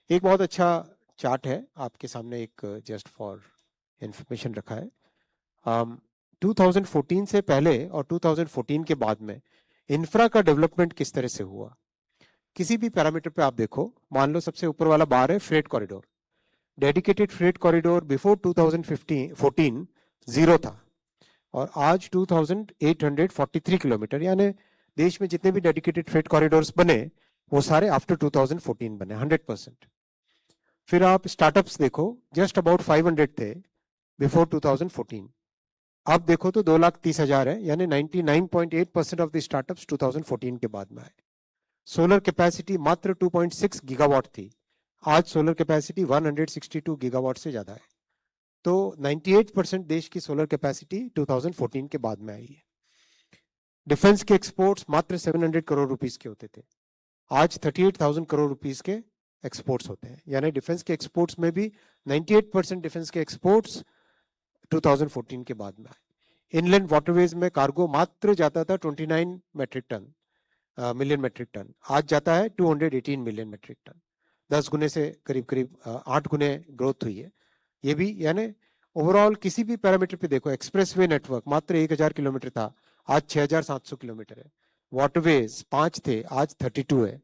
एक बहुत अच्छा चार्ट है आपके सामने, एक जस्ट फॉर इंफॉर्मेशन रखा है। 2014 से पहले और 2014 के बाद में इंफ्रा का डेवलपमेंट किस तरह से हुआ, किसी भी पैरामीटर पे आप देखो। मान लो सबसे ऊपर वाला बार है freight corridor. Dedicated freight corridor before 2014 zero था, और आज 2843 किलोमीटर, यानी देश में जितने भी डेडिकेटेड फ्रेट कॉरिडोर्स बने वो सारे आफ्टर 2014 बने 100%। फिर आप स्टार्टअप्स देखो, जस्ट अबाउट 500 थे बिफोर 2014, अब देखो तो 2,30,000 है, यानी 99.8% ऑफ द स्टार्टअप्स 2014 के बाद में आए। सोलर कैपेसिटी मात्र 2.6 गीगावाट थी, आज सोलर कैपेसिटी 162 गीगावाट से ज्यादा है। तो 98% देश की सोलर कैपेसिटी 2014 के बाद में आई है। डिफेंस के एक्सपोर्ट्स मात्र 700 करोड़ रुपीस के होते थे, आज 38,000 करोड़ रुपीस के एक्सपोर्ट्स होते हैं, यानी डिफेंस के एक्सपोर्ट्स में भी 98% डिफेंस के एक्सपोर्ट्स 2014 के बाद में आए। इनलैंड वाटरवेज में कार्गो मात्र जाता था 29 मिलियन मेट्रिक टन, आज जाता है 218 मिलियन मेट्रिक टन। 10 गुने से करीब करीब 8 गुने ग्रोथ हुई है। ये भी यानी ओवरऑल किसी भी पैरामीटर पे देखो, एक्सप्रेसवे नेटवर्क मात्र 1000 किलोमीटर था, आज 6700 किलोमीटर है। वाटरवेज 5 थे, आज 32 है।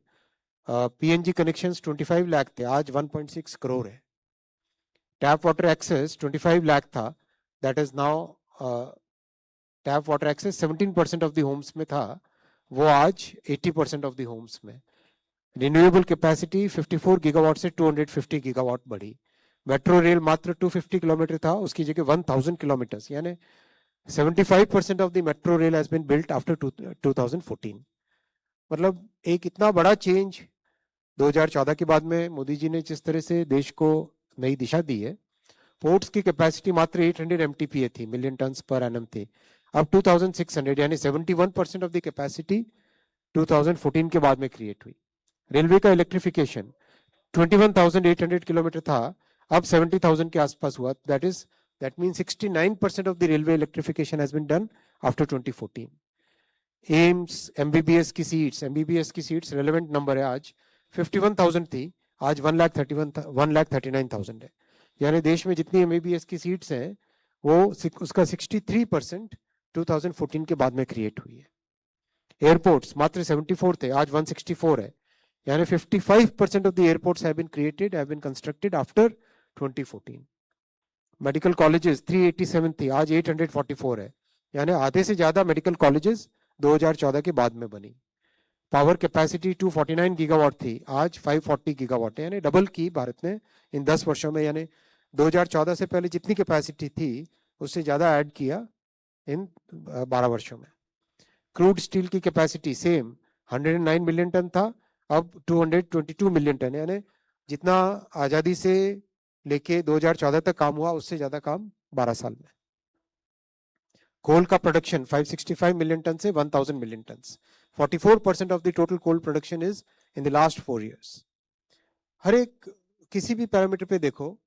पीएनजी कनेक्शंस 25 लाख थे, आज 1.6 करोड़ है। टैप वाटर एक्सेस 25 लाख था, that is now tap water access 17% of the homes में था, वो आज 80% ऑफ द होम्स में। रिन्यूएबल कैपेसिटी 54 गीगावाट से 250 गीगावाट बढ़ी। मेट्रो रेल मात्र 250 किलोमीटर था, उसकी जगह 1000 किलोमीटर्स, यानी 75% of the metro rail has been built after 2014। मतलब एक इतना बड़ा चेंज 2014 के बाद में मोदी जी ने जिस तरह से देश को नई दिशा दी है। पोर्ट्स की कैपेसिटी मात्र 800 एमटीपीए थी, मिलियन टन्स पर एनम थी, अब 2600, यानी 71% ऑफ द कैपेसिटी 2014 के बाद में क्रिएट हुई। रेलवे का इलेक्ट्रिफिकेशन 21,800 किलोमीटर था, अब 70,000 के आसपास हुआ, that mean 69% of the railway electrification has been done after 2014। AIIMS MBBS की सीट्स रेलेवेंट नंबर है, आज 51,000 थी, आज 1,39,000 है, यानी देश में जितनी एमबीबीएस की सीट्स हैं वो उसका 63% 2014 के बाद में क्रिएट हुई है। एयरपोर्ट्स मात्र 74 थे, आज 164 है, यानी 55% of the airports have been created, have been constructed after 2014। Medical colleges 387 थी, आज 844 है, यानी आधे से ज्यादा मेडिकल कॉलेजेस 2014 के बाद में बनी। पावर कैपेसिटी 249 गीगावाट थी, आज 540 गीगावाट है, यानी डबल की भारत ने इन 10 वर्षों में, यानी 2014 से पहले जितनी कैपेसिटी थी उससे ज्यादा ऐड किया इन 12 वर्षों में। क्रूड स्टील की कैपेसिटी सेम 109 मिलियन टन था, अब 222 मिलियन टन, यानी जितना आजादी से लेके 2014 तक काम हुआ उससे ज्यादा काम 12 साल में। कोल का प्रोडक्शन 565 मिलियन टन से 1000 million ton, 44% of the total coal production is in the last 4 years। हर एक किसी भी पैरामीटर पे देखो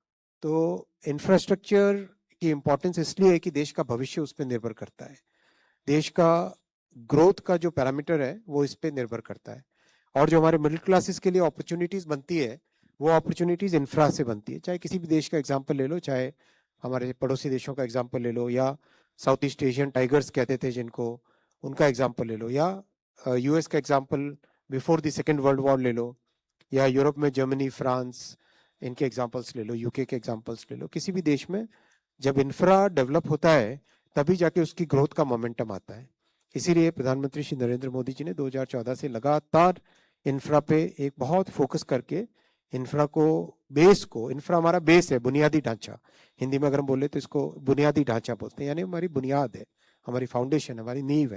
तो इंफ्रास्ट्रक्चर की इंपॉर्टेंस इसलिए है कि देश का भविष्य उस पर निर्भर करता है, देश का ग्रोथ का जो पैरामीटर है वो इस पे निर्भर करता है, और जो हमारे मिडिल क्लासेस के लिए अपॉर्चुनिटीज बनती है वो अपॉर्चुनिटीज इंफ्रा से बनती है। चाहे किसी भी देश का एग्जांपल ले लो, चाहे हमारे पड़ोसी देशों का एग्जांपल ले लो, या साउथ ईस्ट एशियन टाइगर्स कहते थे जिनको, उनका एग्जांपल ले लो, या यूएस का example before the second world war ले लो, या यूरोप में जर्मनी फ्रांस इनके एग्जांपल्स ले लो, यूके के एग्जांपल्स ले लो। किसी भी देश में जब इंफ्रा डेवलप होता है तभी जाके उसकी ग्रोथ का मोमेंटम आता है। इसीलिए प्रधानमंत्री श्री नरेंद्र मोदी जी ने 2014 से लगातार इंफ्रा पे एक बहुत फोकस करके इंफ्रा को, बेस को, इंफ्रा हमारा बेस है, बुनियादी ढांचा, हिंदी में अगर हम बोले तो इसको बुनियादी ढांचा बोलते हैं, यानी हमारी बुनियाद है, हमारी फाउंडेशन, हमारी नींव है।